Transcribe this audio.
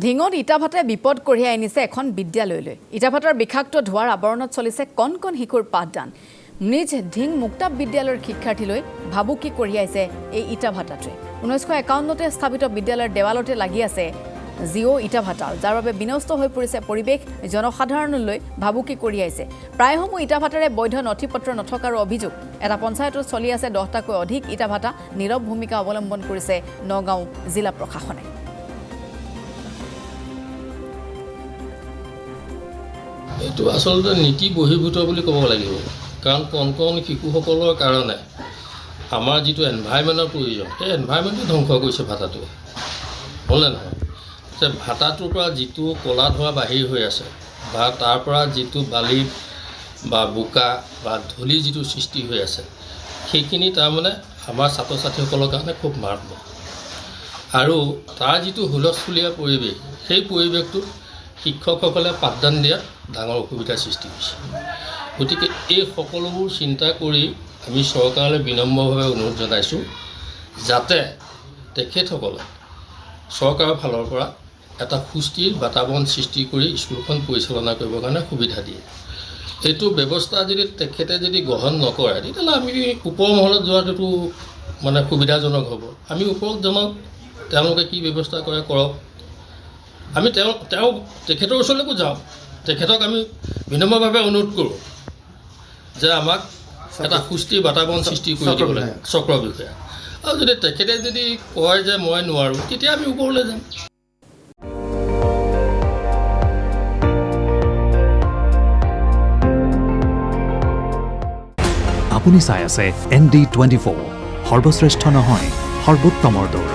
ঢিঙত ইটাভাটাই বিপদ কঢ়িয়াই আনিছে এখন বিদ্যালয়লৈ। ইটাভাটাৰ বিষাক্ত ধোঁৱাৰ আৱৰণত চলিছে কণ কণ শিশুৰ পাঠদান। নিজ ঢিং মুক্তাব বিদ্যালয়ৰ শিক্ষাৰ্থীলৈ ভাবুকি কঢ়িয়াইছে এই ইটাভাটাটোৱে। 1951তে স্থাপিত বিদ্যালয়ৰ দেৱালতে লাগি আছে জিঅ' ইটাভাটা, যাৰ বাবে বিনষ্ট হৈ পৰিছে পৰিৱেশ। জনসাধাৰণলৈ ভাবুকি কঢ়িয়াইছে। প্ৰায়সমূহ ইটাভাটাৰে বৈধ নথিপত্ৰ নথকাৰ অভিযোগ। এটা পঞ্চায়তত চলি আছে 10টাকৈ অধিক ইটাভাটা। নীৰৱ ভূমিকা অৱলম্বন কৰিছে নগাঁও জিলা প্ৰশাসনে। এইটো আচলতে নীতি বহিৰ্ভূত বুলি ক'ব লাগিব, কাৰণ কণ কণ শিশুসকলৰ কাৰণে আমাৰ যিটো এনভাইৰমেণ্টৰ প্ৰয়োজন, সেই এনভাইৰমেণ্টটো ধ্বংস কৰিছে ভাটাটোৱে, হ'লনে নহয়? যে ভাটাটোৰ পৰা যিটো ক'লা ধোঁৱা বাহিৰ হৈ আছে বা তাৰ পৰা যিটো বালি বা বোকা বা ধূলি যিটো সৃষ্টি হৈ আছে, সেইখিনি তাৰমানে আমাৰ ছাত্ৰ ছাত্ৰীসকলৰ কাৰণে খুব মাৰাত্মক। আৰু তাৰ যিটো হুলস্থুলীয়া পৰিৱেশ, সেই পৰিৱেশটোত শিক্ষকসকলে পাঠদান দিয়াত ডাঙৰ অসুবিধাৰ সৃষ্টি হৈছে। গতিকে এই সকলোবোৰ চিন্তা কৰি আমি চৰকাৰলৈ বিনম্ৰভাৱে অনুৰোধ জনাইছোঁ, যাতে তেখেতসকলে চৰকাৰৰ ফালৰ পৰা এটা সুস্থিৰ বাতাবৰণ সৃষ্টি কৰি স্কুলখন পৰিচালনা কৰিবৰ কাৰণে সুবিধা দিয়ে। এইটো ব্যৱস্থা তেখেতে যদি গ্ৰহণ নকৰে, তেতিয়াহ'লে আমি ওপৰ মহলত যোৱাটো মানে সুবিধাজনক হ'ব। আমি ওপৰত জনাওক, তেওঁলোকে কি ব্যৱস্থা কৰে কৰক। আমি তেখেতৰ ওচৰলৈকো যাওঁ, তেখেতক আমি বিনম্ৰভাৱে অনুৰোধ কৰোঁ যে আমাক এটা সুস্থিৰ বাতাবৰণ সৃষ্টি কৰি দিব লাগে চক্ৰ বিষয়া। আৰু যদি তেখেতে যদি কয় যে মই নোৱাৰোঁ, তেতিয়া আমি ওপৰলৈ যাম। আপুনি চাই আছে ND24, সৰ্বশ্ৰেষ্ঠ নহয় সৰ্বোত্তমৰ দৌৰ।